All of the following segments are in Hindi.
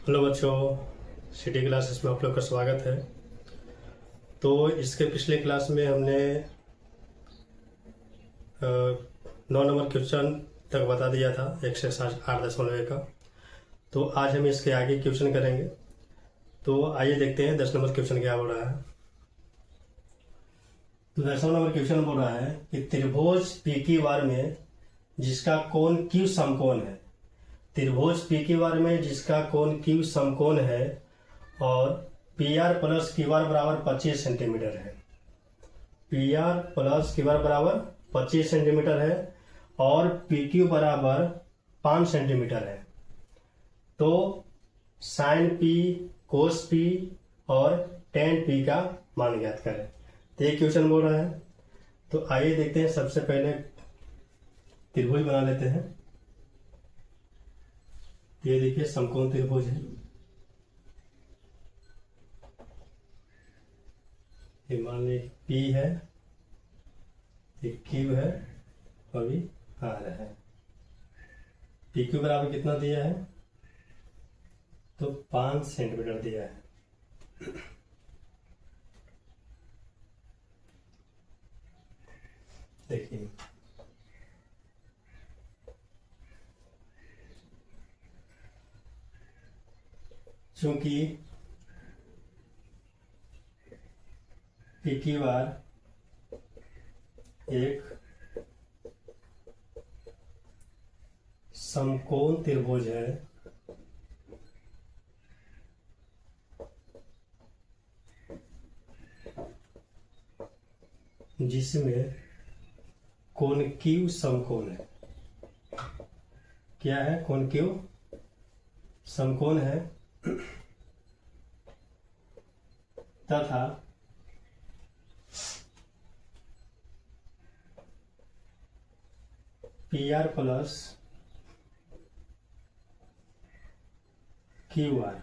हेलो बच्चों, सिटी क्लासेस में आप लोग का स्वागत है। तो इसके पिछले क्लास में हमने 9 नंबर क्वेश्चन तक बता दिया था, 108.1 का। तो आज हम इसके आगे क्वेश्चन करेंगे। तो आइए देखते हैं 10 नंबर क्वेश्चन क्या बोल रहा है। तो 10 नंबर क्वेश्चन बोल रहा है कि त्रिभुज पी क्यू आर में जिसका कोण क्यू समकोण है। त्रिभुज पी क्यू आर में जिसका कोण क्यू समकोण है और P R plus Q R बराबर 25 सेंटीमीटर है। P R plus Q R बराबर 25 सेंटीमीटर है और पी क्यू बराबर 5 सेंटीमीटर है। तो साइन पी, कोस पी और टेन पी का मान ज्ञात करें। तो ये क्वेश्चन बोल रहा है। तो आइए देखते हैं। सबसे पहले त्रिभुज बना लेते हैं। ये देखिए समकोण त्रिभुज है। ये मान ली P है, ये Q है और ये R है। पी क्यू बराबर कितना दिया है? तो 5 सेंटीमीटर दिया है। देखिए चूंकि पी क्यू आर एक समकोण त्रिभुज है, जिसमें कोण क्यू समकोण है। क्या है? कोण क्यू समकोण है तथा P R plus Q R.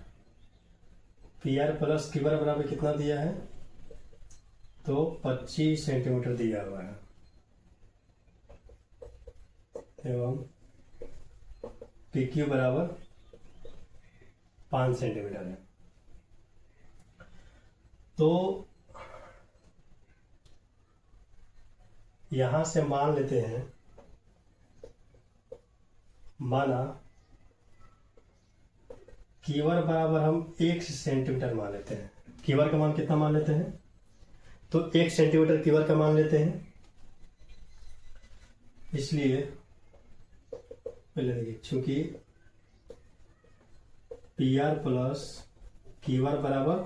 P R plus Q R बराबर कितना दिया है? तो 25 सेंटीमीटर दिया हुआ है एवं पी क्यू बराबर 5 सेंटीमीटर है। तो यहां से मान लेते हैं, माना कीवर बराबर हम 1 सेंटीमीटर मान लेते हैं। कीवर का मान कितना मान लेते हैं? तो 1 सेंटीमीटर कीवर का मान लेते हैं। इसलिए पहले देखिए, चूंकि P R plus Q R बराबर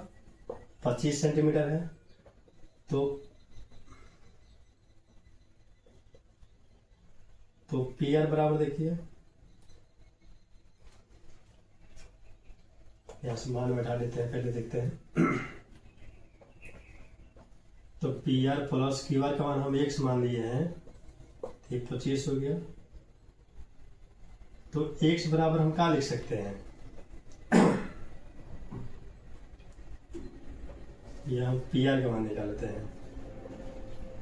25 सेंटीमीटर है, तो पी आर बराबर देखिए, यहां से मान बैठा लेते हैं, पहले देखते हैं। तो P R plus Q R का मान हम 1 मान लिए हैं, ठीक 25 हो गया। तो x बराबर हम क्या लिख सकते हैं? यह हम पी आर का मान निकालते हैं।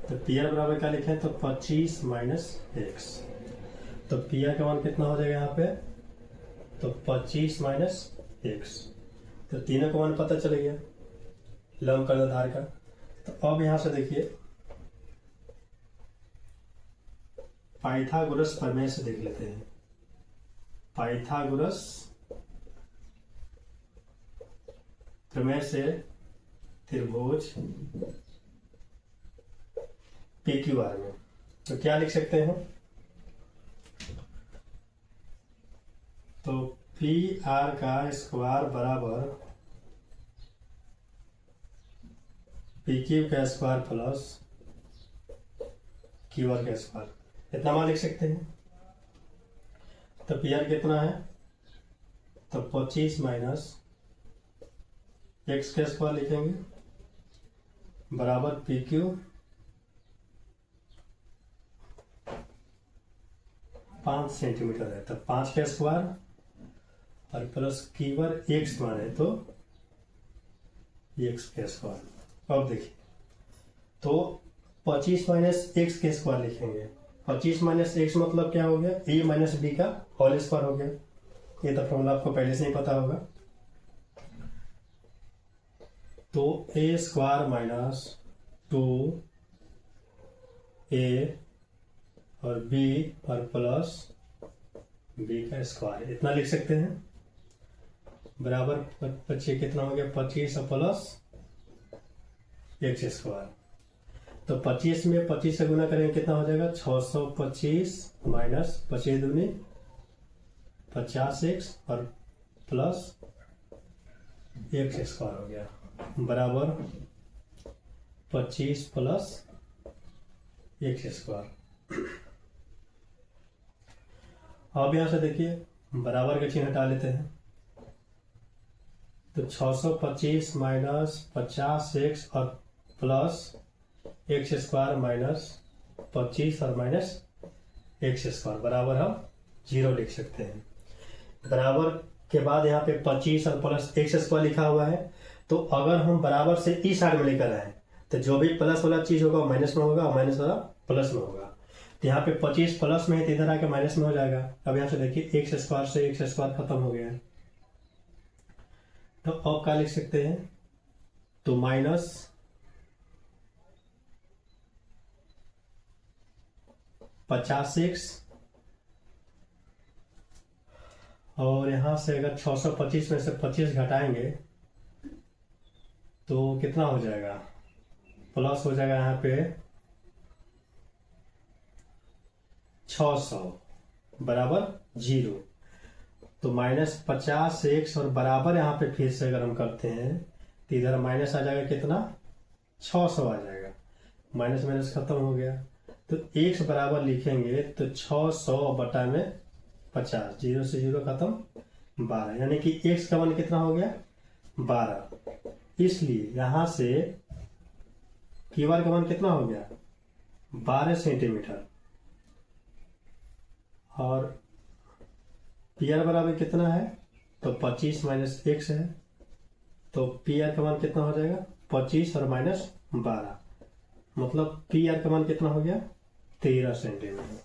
तो पी आर बराबर क्या लिखें? तो 25 माइनस एक्स। तो पी आर का मान कितना हो जाएगा यहाँ पे? तो 25 माइनस एक्स। तो तीनों का मान पता चल गया लंब कर्णधार का। तो अब यहां से देखिए, पाइथागोरस प्रमेय से देख लेते हैं। पाइथागोरस प्रमेय से त्रिभुज पी क्यू आर में तो क्या लिख सकते हैं? तो पी आर का स्क्वायर बराबर पी क्यू का स्क्वायर प्लस क्यू आर का स्क्वायर, इतना मान लिख सकते हैं। तो पी आर कितना है? तो 25 माइनस एक्स का स्क्वायर लिखेंगे बराबर पी क्यू 5 सेंटीमीटर है। तो 5 का स्क्वायर और प्लस क्यू आर एक्स मान है, तो एक्स का स्क्वायर। अब देखिए, तो 25 माइनस एक्स के स्क्वायर लिखेंगे। 25 माइनस एक्स मतलब क्या हो गया? ए माइनस बी का होल स्क्वायर हो गया। ये तो फॉर्मूला आपको पहले से ही पता होगा। तो ए स्क्वायर माइनस 2 ए और बी और प्लस बी का स्क्वायर इतना लिख सकते हैं। बराबर 25 कितना हो गया 25 और प्लस एक्स स्क्वायर। तो 25 में 25 से गुना करेंगे कितना हो जाएगा 625 माइनस 25 दूनी 50x और प्लस एक्स स्क्वायर हो गया बराबर 25 प्लस एक्स स्क्वायर। अब यहां से देखिए बराबर का चिन्ह हटा लेते हैं। तो 625 माइनस 50x और प्लस एक्स स्क्वायर माइनस 25 और माइनस एक्स स्क्वायर बराबर हम 0 लिख सकते हैं। बराबर के बाद यहाँ पे 25 और प्लस एक्स स्क्वायर लिखा हुआ है। तो अगर हम बराबर से इस साइड में लेकर आए तो जो भी प्लस वाला चीज होगा माइनस में होगा और माइनस वाला प्लस में होगा। तो यहाँ पे 25 प्लस में है तो इधर आके माइनस में हो जाएगा। अब यहाँ से देखिए एक्स स्क्वायर से एक्स स्क्वायर खत्म हो गया है। तो अब क्या लिख सकते हैं तो माइनस 50x और यहां से अगर 625 में से 25 घटाएंगे तो कितना हो जाएगा प्लस हो जाएगा यहाँ पे 600 बराबर 0। तो माइनस 50x और बराबर यहाँ पे फिर से अगर हम करते हैं तो इधर माइनस आ जाएगा कितना 600 आ जाएगा। माइनस माइनस खत्म हो गया। तो x बराबर लिखेंगे तो 600 बटा में 50 0 से 0 खत्म 12 यानी कि x का मान कितना हो गया 12। इसलिए यहां से क्यूआर का मान कितना हो गया 12 सेंटीमीटर और पी आर बराबर कितना है तो 25 माइनस एक्स है। तो पी आर का मान कितना हो जाएगा 25 और माइनस 12 मतलब पी आर का मान कितना हो गया 13 सेंटीमीटर।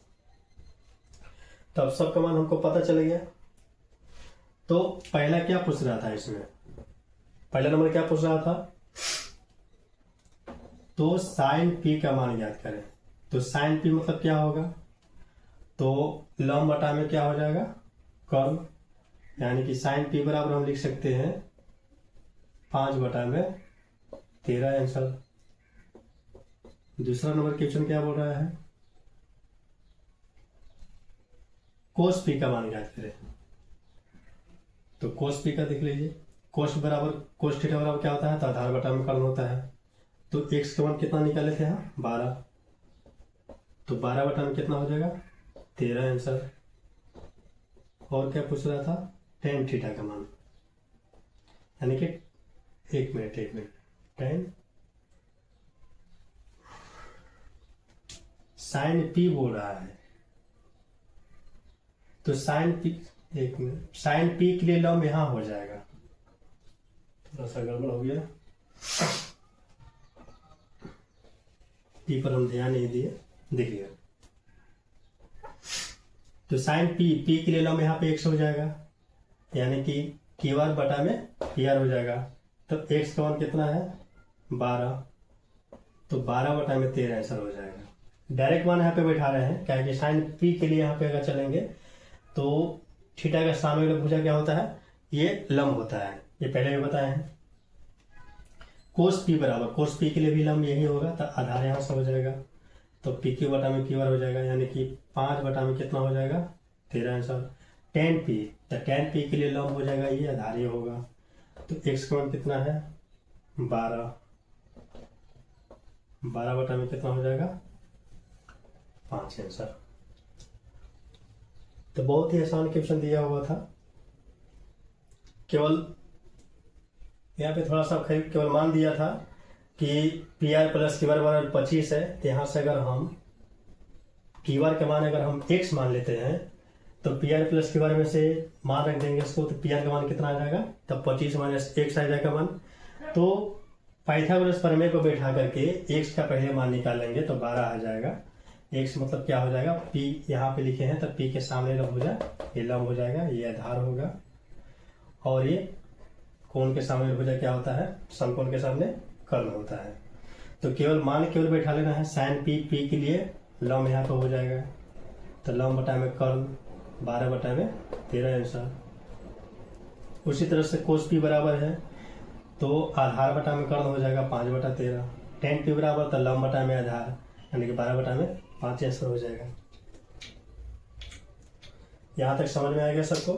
तो अब सब का मान हमको पता चल गया। तो पहला क्या पूछ रहा था इसमें पहला नंबर क्या पूछ रहा था तो साइन पी का मान ज्ञात करें। तो साइन पी मतलब क्या होगा तो लंब बटा में क्या हो जाएगा कर्व यानी कि साइन पी बराबर हम लिख सकते हैं 5 बटा में 13 आंसर। दूसरा नंबर क्वेश्चन क्या बोल रहा है कोस पी का मान ज्ञात करें। तो कोस पी का देख लीजिए कोस बराबर कोस थीटा बराबर क्या होता है तो आधार बटा में कर्ण होता है। तो एक्स का मान कितना निकाले थे यहाँ 12 तो 12 बटा में कितना हो जाएगा 13 आंसर। और क्या पूछ रहा था टेन थीटा का मान यानी कि एक मिनट टेन साइन पी बोल रहा है। तो साइन पी एक मिनट साइन पी के लिए लंब यहां हो जाएगा थोड़ा सा गड़बड़ हो गया पी पर हम ध्यान नहीं दिए देखिए। तो साइन पी के लिए लंब यहाँ पे x हो जाएगा यानी कि क्यू आर बटा में पी आर हो जाएगा। तो x का मान कितना है 12 तो 12 बटा में 13 आंसर हो जाएगा। डायरेक्ट मान यहाँ पे बैठा रहे हैं क्या कि साइन पी के लिए यहाँ पे अगर चलेंगे तो थीटा का सामने वाला भुजा क्या होता है ये लंब होता है ये पहले भी बताए हैं। कोस पी बराबर कोस पी के लिए भी लंब यही होगा तो आधार यहाँ से हो जाएगा। तो पी क्यू बटा में क्यू आर हो जाएगा यानी कि 5 बटा में कितना हो जाएगा 13 आंसर। टेन पी तो टेन पी के लिए लंब हो जाएगा ये आधार ये होगा। तो एक्स का मान कितना है 12 बटा में कितना हो जाएगा 5 आंसर। तो बहुत ही आसान क्वेश्चन दिया हुआ था। केवल यहाँ पे थोड़ा सा केवल मान दिया था कि P R plus Q R बराबर 25 है। तो यहाँ से अगर हम क्यू आर का मान अगर हम x मान लेते हैं तो P R plus Q R में से मान रख देंगे इसको तो पी आर का मान कितना आ जाएगा तब 25 माइनस एक्स आ जाएगा मान। तो पाइथागोरस प्रमेय को बैठा करके x का पहले मान निकालेंगे तो 12 आ जाएगा। x मतलब क्या हो जाएगा p यहाँ पे लिखे हैं तो p के सामने लंब हो जाए ये लंब हो जाएगा ये आधार होगा और ये कोण के सामने भुजा क्या होता है, समकोण के सामने कर्ण होता है। तो केवल मान केवल बैठा लेना है, साइन पी के लिए लंब यहाँ पे हो जाएगा, तो लंब बटा में कर्ण 12 बटा में 13 आंसर। उसी तरह से कोस पी बराबर है तो आधार बटा में कर्ण हो जाएगा 5 बटा 13, टेन पी बराबर तो लंब बटा में आधार यानी कि 12 बटा में 5 आंसर हो जाएगा। यहाँ तक समझ में आएगा सबको।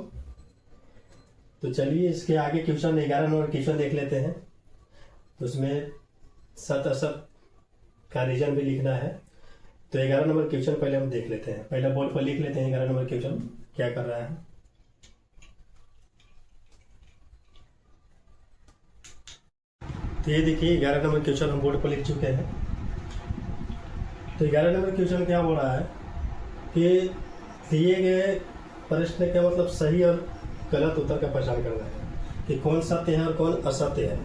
तो चलिए इसके आगे क्वेश्चन 11 नंबर क्वेश्चन देख लेते हैं। तो उसमें सत असत का रीजन भी लिखना है। तो 11 नंबर क्वेश्चन पहले हम देख लेते हैं, पहले बोर्ड पर लिख लेते हैं 11 नंबर क्वेश्चन क्या कर रहा है। तो ये देखिए 11 नंबर क्वेश्चन हम बोर्ड पर लिख चुके हैं। तो 11 नंबर क्वेश्चन क्या हो रहा है कि दिए गए प्रश्न का मतलब सही और गलत उत्तर का पहचान करना है कि कौन सत्य है और कौन असत्य है,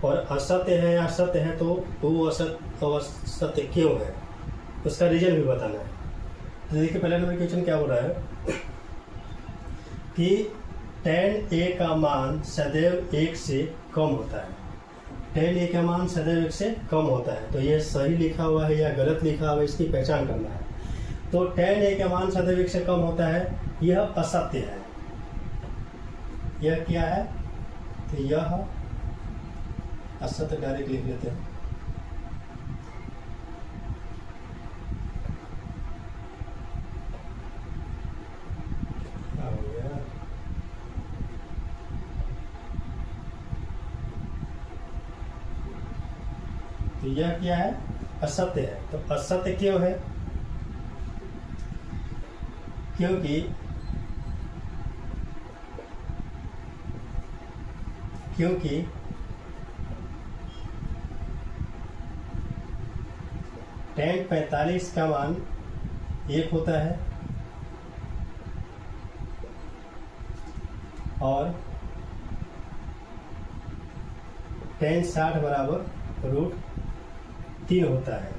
और असत्य है या सत्य है तो वो असत्य क्यों है, उसका रीजन भी बताना है। तो देखिए पहला नंबर क्वेश्चन क्या हो रहा है कि tan a का मान सदैव 1 से कम होता है। tan a का मान सदैव 1 से कम होता है, तो ये सही लिखा हुआ है या गलत लिखा हुआ है इसकी पहचान करना है। तो tan a का मान सदैव 1 से कम होता है, यह असत्य है। यह क्या है, तो यह असत्य डायरेक्ट लिख लेते हैं। तो यह क्या है, असत्य है। तो असत्य क्यों है, क्योंकि tan 45 का मान 1 होता है और tan 60 बराबर √3 होता है।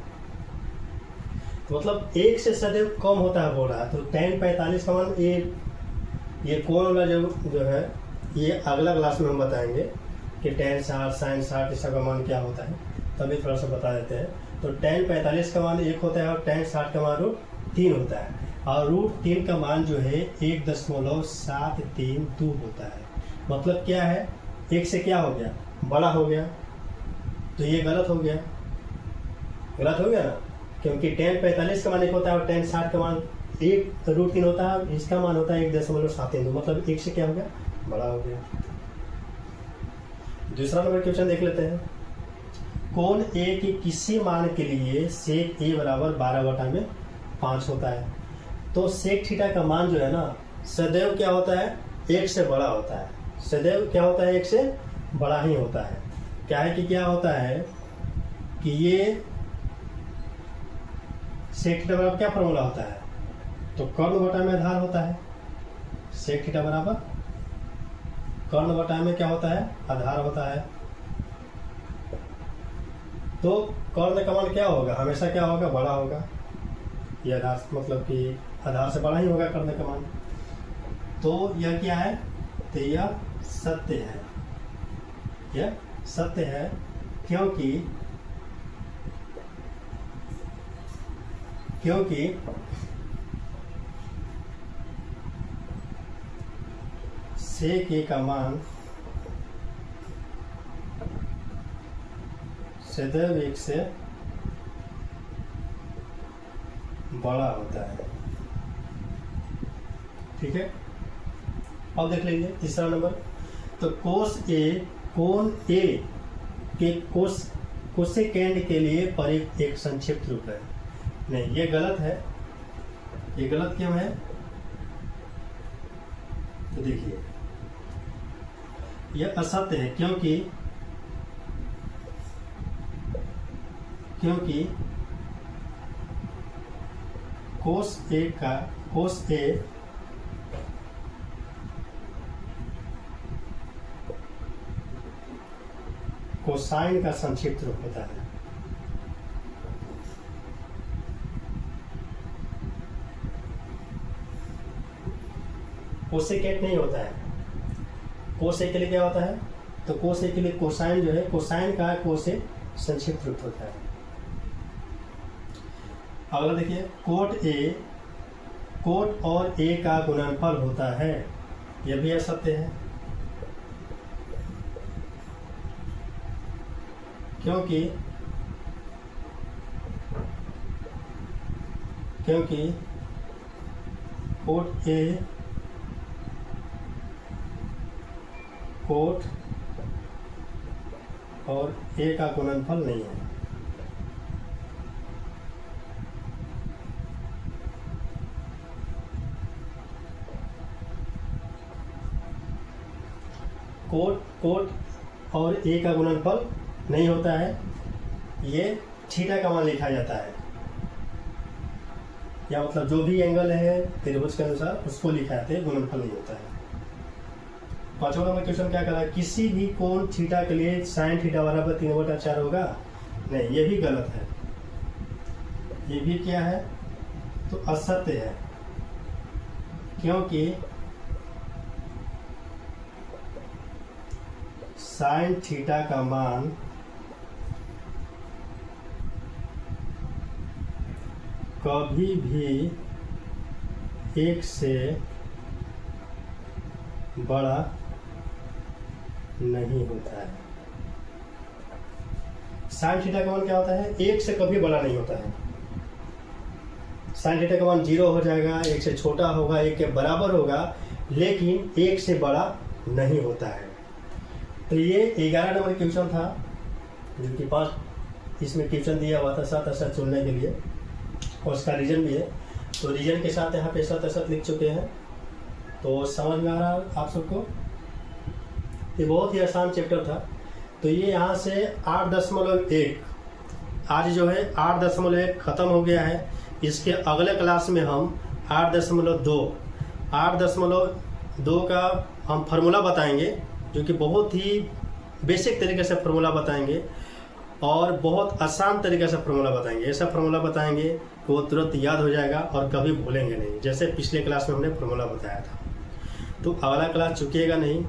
तो मतलब 1 से सदैव कम होता है बोल रहा है। तो tan 45 का मान ये कोण वाला जो है ये अगला क्लास में हम बताएंगे कि tan 60 sin 60 इसका मान क्या होता है, तभी थोड़ा सा बता देते हैं। तो tan 45 का मान 1 होता है और tan 60 का मान √3 होता है, और √3 का मान जो है 1.732 होता है। मतलब क्या है, 1 से क्या हो गया, बड़ा हो गया, तो ये गलत हो गया ना, क्योंकि tan 45 का मान 1 होता है और tan 60 का मान 1√3 होता है, इसका मान होता है 1.732, मतलब 1 से क्या हो गया, बड़ा हो गया। दूसरा नंबर क्वेश्चन देख लेते हैं। कोण A के किसी मान के लिए sec A बराबर 12 बटा में 5 होता है। तो sec थीटा का मान जो है ना सदैव क्या होता है, 1 से बड़ा होता है। सदैव क्या होता है, 1 से बड़ा ही होता है। क्या है कि क्या होता है कि ये sec थीटा बराबर क्या फॉर्मूला होता है, तो कर्ण बटा में आधार होता है। sec थीटा बराबर कर्ण बटा में क्या होता है, आधार होता है। तो कर्ण का मान क्या होगा, हमेशा क्या होगा, बड़ा होगा। यह आधार मतलब कि आधार से बड़ा ही होगा कर्ण का मान। तो यह क्या है, तो यह सत्य है। यह सत्य है क्योंकि sec A का मान सदैव 1 से बड़ा होता है। ठीक है, अब देख लीजिए तीसरा नंबर। तो कोस A कोण A के कोसेकेंड के लिए परिक्त एक संक्षिप्त रूप है। नहीं, ये गलत है। ये गलत क्यों है, तो देखिए यह असत्य है क्योंकि कोस A कोसाइन का संक्षिप्त रूप होता है। कोसेकेंट नहीं होता है। कोस A के लिए क्या होता है, तो कोस ए के लिए कोसाइन जो है, कोसाइन का कोस ए संक्षिप्त रूप होता है। अगला देखिए, कोट और ए का गुणनफल होता है, यह भी असत्य है, क्योंकि कोट ए कोट और ए का गुणनफल नहीं है। कोट और ए का गुणनफल नहीं होता है, ये थीटा का मान लिखा जाता है, या मतलब जो भी एंगल है त्रिभुज के अनुसार उसको लिखा जाता है, गुणनफल नहीं होता है। 5वां नंबर क्वेश्चन क्या कर रहा है, किसी भी कोण थीटा के लिए साइन थीटा बराबर 3/4 होगा, नहीं, ये भी गलत है, ये भी क्या है, तो असत्य है, क्योंकि साइन थीटा का मान कभी भी 1 से बड़ा नहीं होता है। साइन थीटा का मान क्या होता है, 1 से कभी बड़ा नहीं होता है। साइन थीटा का मान 0 हो जाएगा, 1 से छोटा होगा, 1 के बराबर होगा, लेकिन 1 से बड़ा नहीं होता है। तो ये 11 नंबर क्वेश्चन था, जो कि 5 इसमें क्वेश्चन दिया हुआ था 7 असत चुनने के लिए, और उसका रीजन भी है। तो रीजन के साथ यहाँ पे 7 असत लिख चुके हैं, तो समझ में आ रहा आप सबको। ये बहुत ही आसान चैप्टर था। तो ये यहाँ से 8.1 आज जो है 8.1 खत्म हो गया है। इसके अगले क्लास में हम 8.2 का हम फार्मूला बताएंगे, जो कि बहुत ही बेसिक तरीके से फार्मूला बताएंगे और बहुत आसान तरीके से फार्मूला बताएंगे। ऐसा फार्मूला बताएंगे कि वो तुरंत याद हो जाएगा और कभी भूलेंगे नहीं, जैसे पिछले क्लास में हमने फार्मूला बताया था। तो अगला क्लास चुकिएगा नहीं,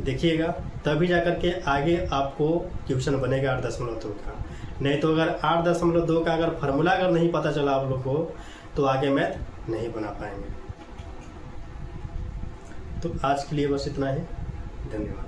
देखिएगा, तभी जाकर के आगे आपको क्वेश्चन बनेगा 8.2 का। नहीं तो अगर 8.2 का अगर फार्मूला अगर नहीं पता चला आप लोग को, तो आगे मैथ नहीं बना पाएंगे। तो आज के लिए बस इतना ही, धन्यवाद।